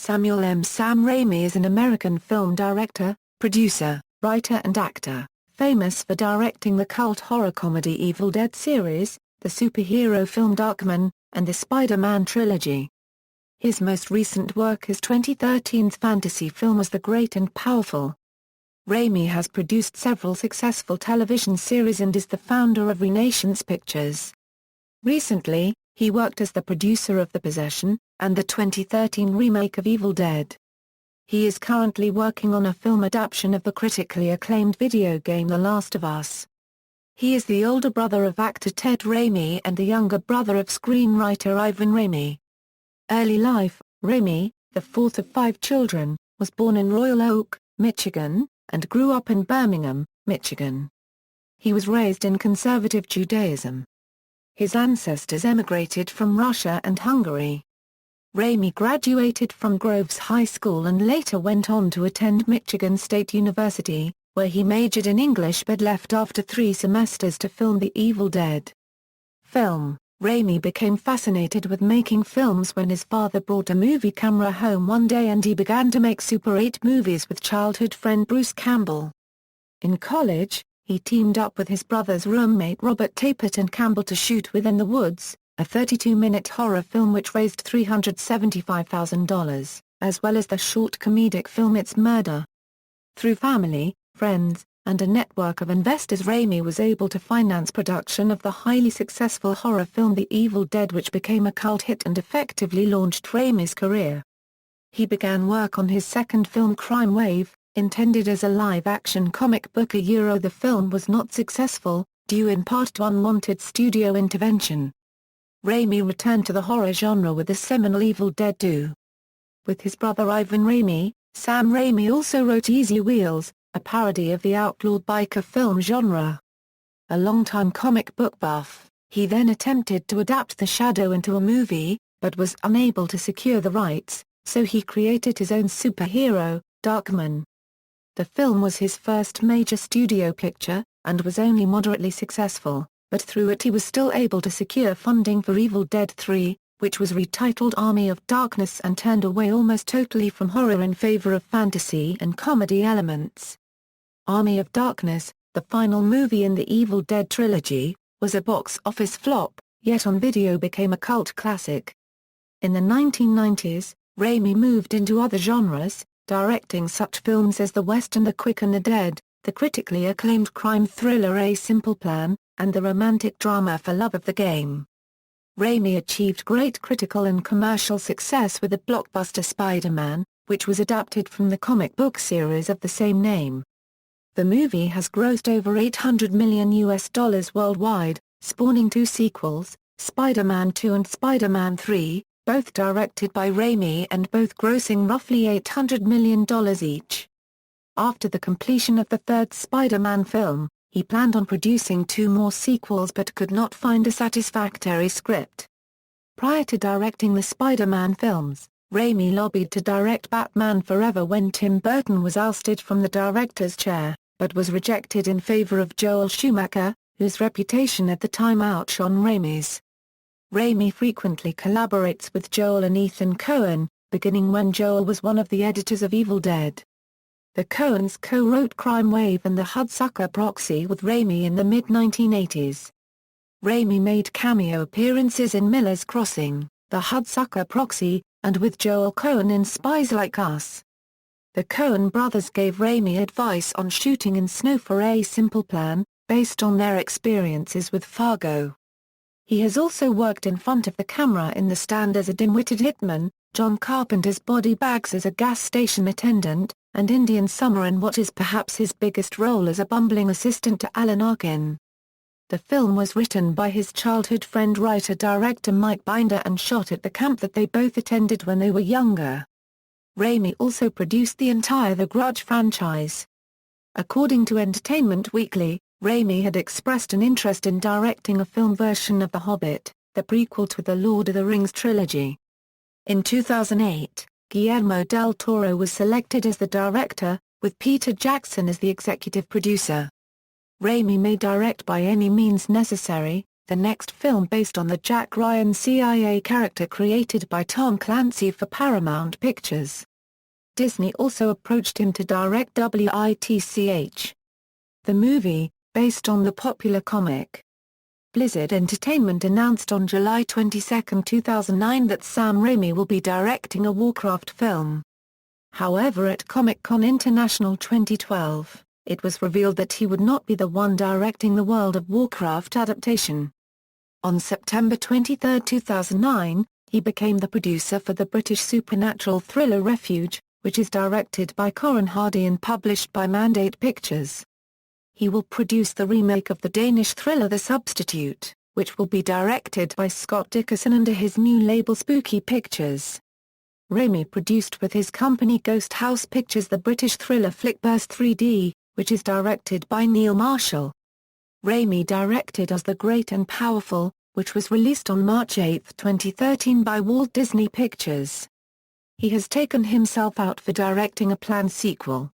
Samuel M. Sam Raimi is an American film director, producer, writer and actor, famous for directing the cult horror comedy Evil Dead series, the superhero film Darkman, and the Spider-Man trilogy. His most recent work is 2013's fantasy film as The Great and Powerful. Raimi has produced several successful television series and is the founder of Renaissance Pictures. Recently, he worked as the producer of The Possession, and the 2013 remake of Evil Dead. He is currently working on a film adaptation of the critically acclaimed video game The Last of Us. He is the older brother of actor Ted Raimi and the younger brother of screenwriter Ivan Raimi. Early life: Raimi, the fourth of 5 children, was born in Royal Oak, Michigan, and grew up in Birmingham, Michigan. He was raised in conservative Judaism. His ancestors emigrated from Russia and Hungary. Raimi graduated from Groves High School and later went on to attend Michigan State University, where he majored in English but left after 3 semesters to film The Evil Dead film. Raimi became fascinated with making films when his father brought a movie camera home one day and he began to make Super 8 movies with childhood friend Bruce Campbell. In college, he teamed up with his brother's roommate Robert Tapert and Campbell to shoot Within the Woods, a 32-minute horror film which raised $375,000, as well as the short comedic film It's Murder. Through family, friends, and a network of investors, Raimi was able to finance production of the highly successful horror film The Evil Dead, which became a cult hit and effectively launched Raimi's career. He began work on his second film Crime Wave, intended as a live-action comic book. The film was not successful, due in part to unwanted studio intervention. Raimi returned to the horror genre with the seminal Evil Dead 2. With his brother Ivan Raimi, Sam Raimi also wrote Easy Wheels, a parody of the outlawed biker film genre. A longtime comic book buff, he then attempted to adapt The Shadow into a movie, but was unable to secure the rights, so he created his own superhero, Darkman. The film was his first major studio picture, and was only moderately successful, but through it he was still able to secure funding for Evil Dead 3, which was retitled Army of Darkness and turned away almost totally from horror in favor of fantasy and comedy elements. Army of Darkness, the final movie in the Evil Dead trilogy, was a box office flop, yet on video became a cult classic. In the 1990s, Raimi moved into other genres, directing such films as The Western The Quick and the Dead, the critically acclaimed crime thriller A Simple Plan, and the romantic drama For Love of the Game. Raimi achieved great critical and commercial success with the blockbuster Spider-Man, which was adapted from the comic book series of the same name. The movie has grossed over $800 million worldwide, spawning 2 sequels, Spider-Man 2 and Spider-Man 3, both directed by Raimi and both grossing roughly $800 million each. After the completion of the 3rd Spider-Man film, he planned on producing 2 more sequels but could not find a satisfactory script. Prior to directing the Spider-Man films, Raimi lobbied to direct Batman Forever when Tim Burton was ousted from the director's chair, but was rejected in favor of Joel Schumacher, whose reputation at the time outshone Raimi's. Raimi frequently collaborates with Joel and Ethan Coen, beginning when Joel was one of the editors of Evil Dead. The Coens co-wrote Crime Wave and The Hudsucker Proxy with Raimi in the mid-1980s. Raimi made cameo appearances in Miller's Crossing, The Hudsucker Proxy, and with Joel Coen in Spies Like Us. The Coen brothers gave Raimi advice on shooting in snow for A Simple Plan, based on their experiences with Fargo. He has also worked in front of the camera in The Stand as a dim-witted hitman, John Carpenter's Body Bags as a gas station attendant, and Indian Summer in what is perhaps his biggest role as a bumbling assistant to Alan Arkin. The film was written by his childhood friend writer-director Mike Binder and shot at the camp that they both attended when they were younger. Raimi also produced the entire The Grudge franchise. According to Entertainment Weekly, Raimi had expressed an interest in directing a film version of The Hobbit, the prequel to the Lord of the Rings trilogy. In 2008, Guillermo del Toro was selected as the director, with Peter Jackson as the executive producer. Raimi may direct by any means necessary, the next film based on the Jack Ryan CIA character created by Tom Clancy for Paramount Pictures. Disney also approached him to direct Witch. The movie, based on the popular comic. Blizzard Entertainment announced on July 22, 2009 that Sam Raimi will be directing a Warcraft film. However, at Comic-Con International 2012, it was revealed that he would not be the one directing the World of Warcraft adaptation. On September 23, 2009, he became the producer for the British supernatural thriller Refuge, which is directed by Corin Hardy and published by Mandate Pictures. He will produce the remake of the Danish thriller The Substitute, which will be directed by Scott Dickerson under his new label Spooky Pictures. Raimi produced with his company Ghost House Pictures the British thriller Flickburst 3D, which is directed by Neil Marshall. Raimi directed As the Great and Powerful, which was released on March 8, 2013 by Walt Disney Pictures. He has taken himself out for directing a planned sequel.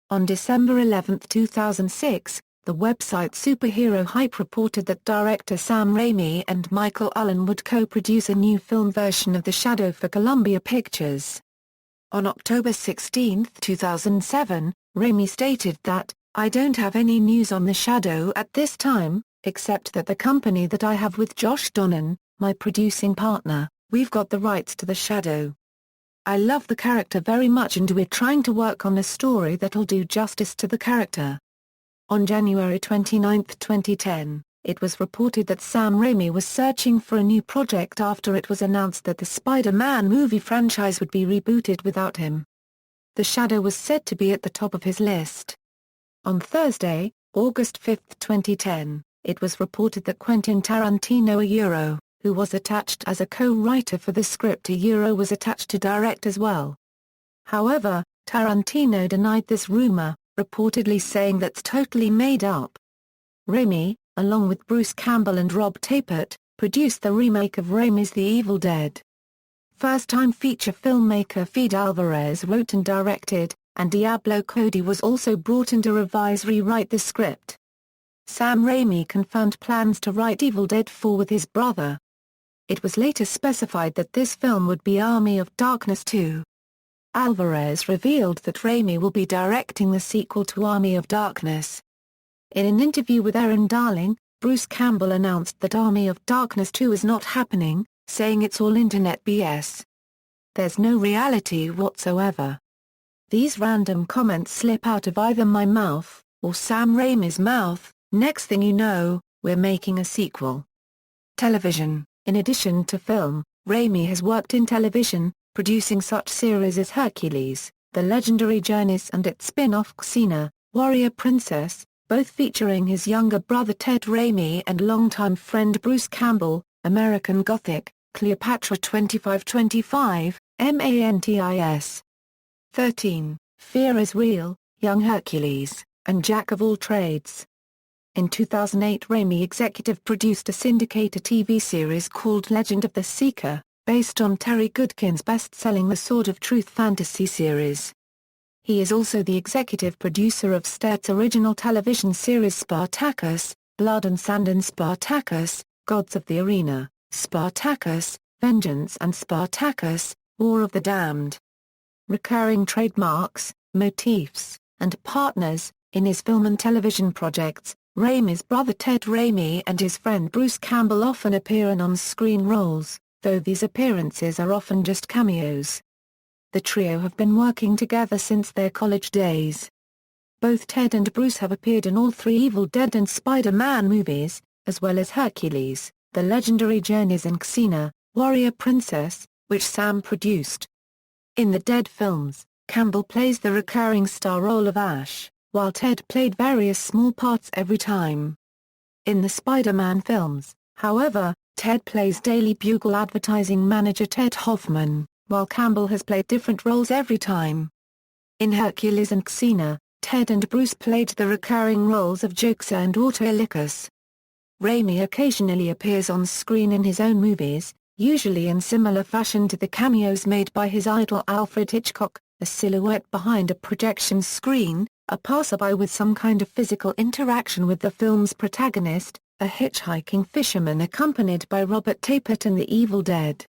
On December 11, 2006, the website Superhero Hype reported that director Sam Raimi and Michael Ullen would co-produce a new film version of The Shadow for Columbia Pictures. On October 16, 2007, Raimi stated that, "I don't have any news on The Shadow at this time, except that the company that I have with Josh Donnan, my producing partner, we've got the rights to The Shadow. I love the character very much and we're trying to work on a story that'll do justice to the character." On January 29, 2010, it was reported that Sam Raimi was searching for a new project after it was announced that the Spider-Man movie franchise would be rebooted without him. The Shadow was said to be at the top of his list. On Thursday, August 5, 2010, it was reported that Quentin Tarantino who was attached as a co-writer for the script was attached to direct as well. However, Tarantino denied this rumor, reportedly saying that's totally made up. Raimi, along with Bruce Campbell and Rob Tapert, produced the remake of Raimi's The Evil Dead. First-time feature filmmaker Fede Alvarez wrote and directed, and Diablo Cody was also brought in to rewrite the script. Sam Raimi confirmed plans to write Evil Dead 4 with his brother. It was later specified that this film would be Army of Darkness 2. Alvarez revealed that Raimi will be directing the sequel to Army of Darkness. In an interview with Erin Darling, Bruce Campbell announced that Army of Darkness 2 is not happening, saying it's all internet BS. There's no reality whatsoever. These random comments slip out of either my mouth, or Sam Raimi's mouth. Next thing you know, we're making a sequel. Television. In addition to film, Raimi has worked in television, producing such series as Hercules, The Legendary Journeys and its spin-off Xena, Warrior Princess, both featuring his younger brother Ted Raimi and longtime friend Bruce Campbell, American Gothic, Cleopatra 2525, Mantis. 13, Fear is Real, Young Hercules, and Jack of All Trades. In 2008 Raimi executive produced a syndicated TV series called Legend of the Seeker, based on Terry Goodkin's best-selling The Sword of Truth fantasy series. He is also the executive producer of Start's original television series Spartacus, Blood and Sand and Spartacus, Gods of the Arena, Spartacus, Vengeance and Spartacus, War of the Damned. Recurring trademarks, motifs, and partners. In his film and television projects, Raimi's brother Ted Raimi and his friend Bruce Campbell often appear in on-screen roles, though these appearances are often just cameos. The trio have been working together since their college days. Both Ted and Bruce have appeared in all three Evil Dead and Spider-Man movies, as well as Hercules, The Legendary Journeys and Xena, Warrior Princess, which Sam produced. In the Dead films, Campbell plays the recurring star role of Ash, while Ted played various small parts every time. In the Spider-Man films, however, Ted plays Daily Bugle advertising manager Ted Hoffman, while Campbell has played different roles every time. In Hercules and Xena, Ted and Bruce played the recurring roles of Jokesa and Autolycus. Raimi occasionally appears on screen in his own movies, usually in similar fashion to the cameos made by his idol Alfred Hitchcock, a silhouette behind a projection screen, a passerby with some kind of physical interaction with the film's protagonist, a hitchhiking fisherman accompanied by Robert Tapert in The Evil Dead.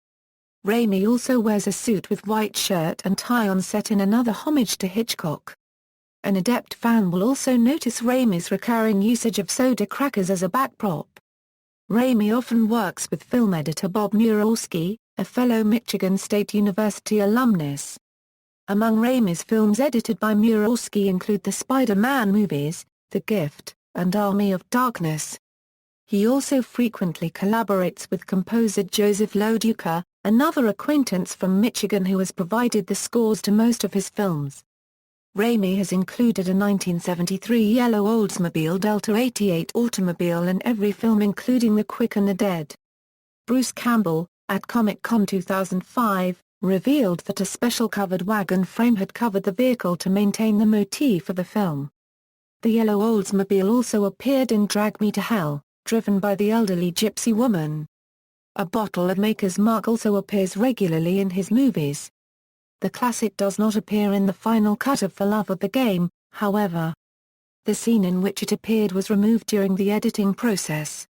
Raimi also wears a suit with white shirt and tie on set in another homage to Hitchcock. An adept fan will also notice Raimi's recurring usage of soda crackers as a backprop. Raimi often works with film editor Bob Murawski, a fellow Michigan State University alumnus. Among Raimi's films edited by Murawski include the Spider-Man movies, The Gift, and Army of Darkness. He also frequently collaborates with composer Joseph Loduca, another acquaintance from Michigan who has provided the scores to most of his films. Raimi has included a 1973 yellow Oldsmobile Delta 88 automobile in every film including The Quick and the Dead. Bruce Campbell, at Comic-Con 2005, revealed that a special covered wagon frame had covered the vehicle to maintain the motif of the film. The yellow Oldsmobile also appeared in Drag Me to Hell, driven by the elderly gypsy woman. A bottle of Maker's Mark also appears regularly in his movies. The classic does not appear in the final cut of For Love of the Game, however. The scene in which it appeared was removed during the editing process.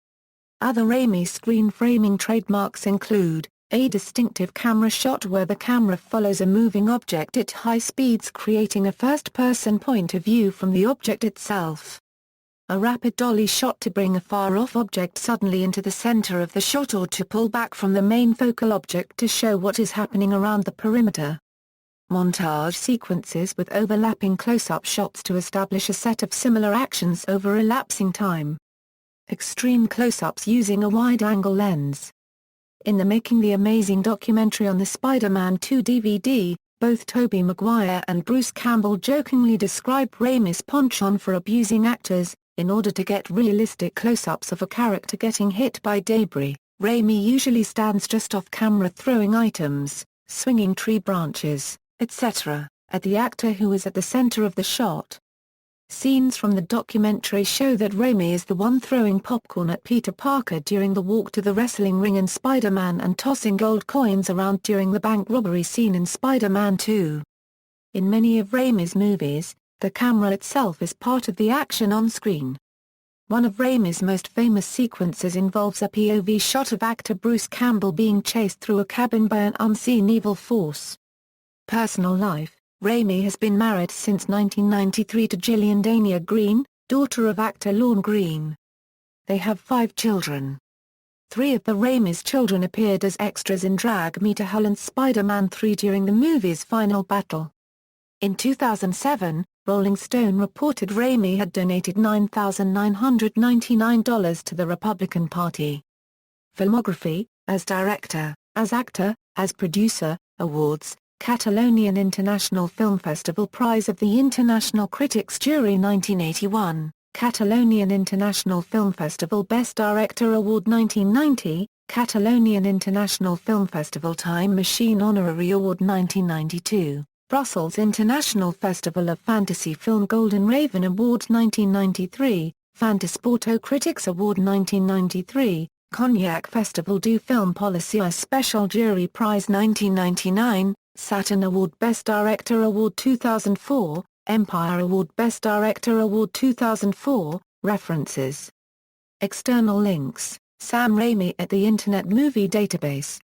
Other Raimi screen framing trademarks include, a distinctive camera shot where the camera follows a moving object at high speeds creating a first-person point of view from the object itself. A rapid dolly shot to bring a far-off object suddenly into the center of the shot or to pull back from the main focal object to show what is happening around the perimeter. Montage sequences with overlapping close-up shots to establish a set of similar actions over elapsing time. Extreme close-ups using a wide-angle lens. In the Making the Amazing documentary on the Spider-Man 2 DVD, both Tobey Maguire and Bruce Campbell jokingly describe Raimi's penchant for abusing actors. In order to get realistic close-ups of a character getting hit by debris, Raimi usually stands just off camera throwing items, swinging tree branches, etc., at the actor who is at the center of the shot. Scenes from the documentary show that Raimi is the one throwing popcorn at Peter Parker during the walk to the wrestling ring in Spider-Man and tossing gold coins around during the bank robbery scene in Spider-Man 2. In many of Raimi's movies, the camera itself is part of the action on screen. One of Raimi's most famous sequences involves a POV shot of actor Bruce Campbell being chased through a cabin by an unseen evil force. Personal life: Raimi has been married since 1993 to Gillian Dania Green, daughter of actor Lorne Green. They have 5 children. 3 of the Raimi's children appeared as extras in Drag Me to Hell and Spider-Man 3 during the movie's final battle. In 2007, Rolling Stone reported Raimi had donated $9,999 to the Republican Party. Filmography: as director, as actor, as producer. Awards: Catalonian International Film Festival Prize of the International Critics Jury 1981, Catalonian International Film Festival Best Director Award 1990, Catalonian International Film Festival Time Machine Honorary Award 1992. Brussels International Festival of Fantasy Film Golden Raven Award 1993, Fantasporto Critics Award 1993, Cognac Festival du Film Policier Special Jury Prize 1999, Saturn Award Best Director Award 2004, Empire Award Best Director Award 2004. References. External links: Sam Raimi at the Internet Movie Database.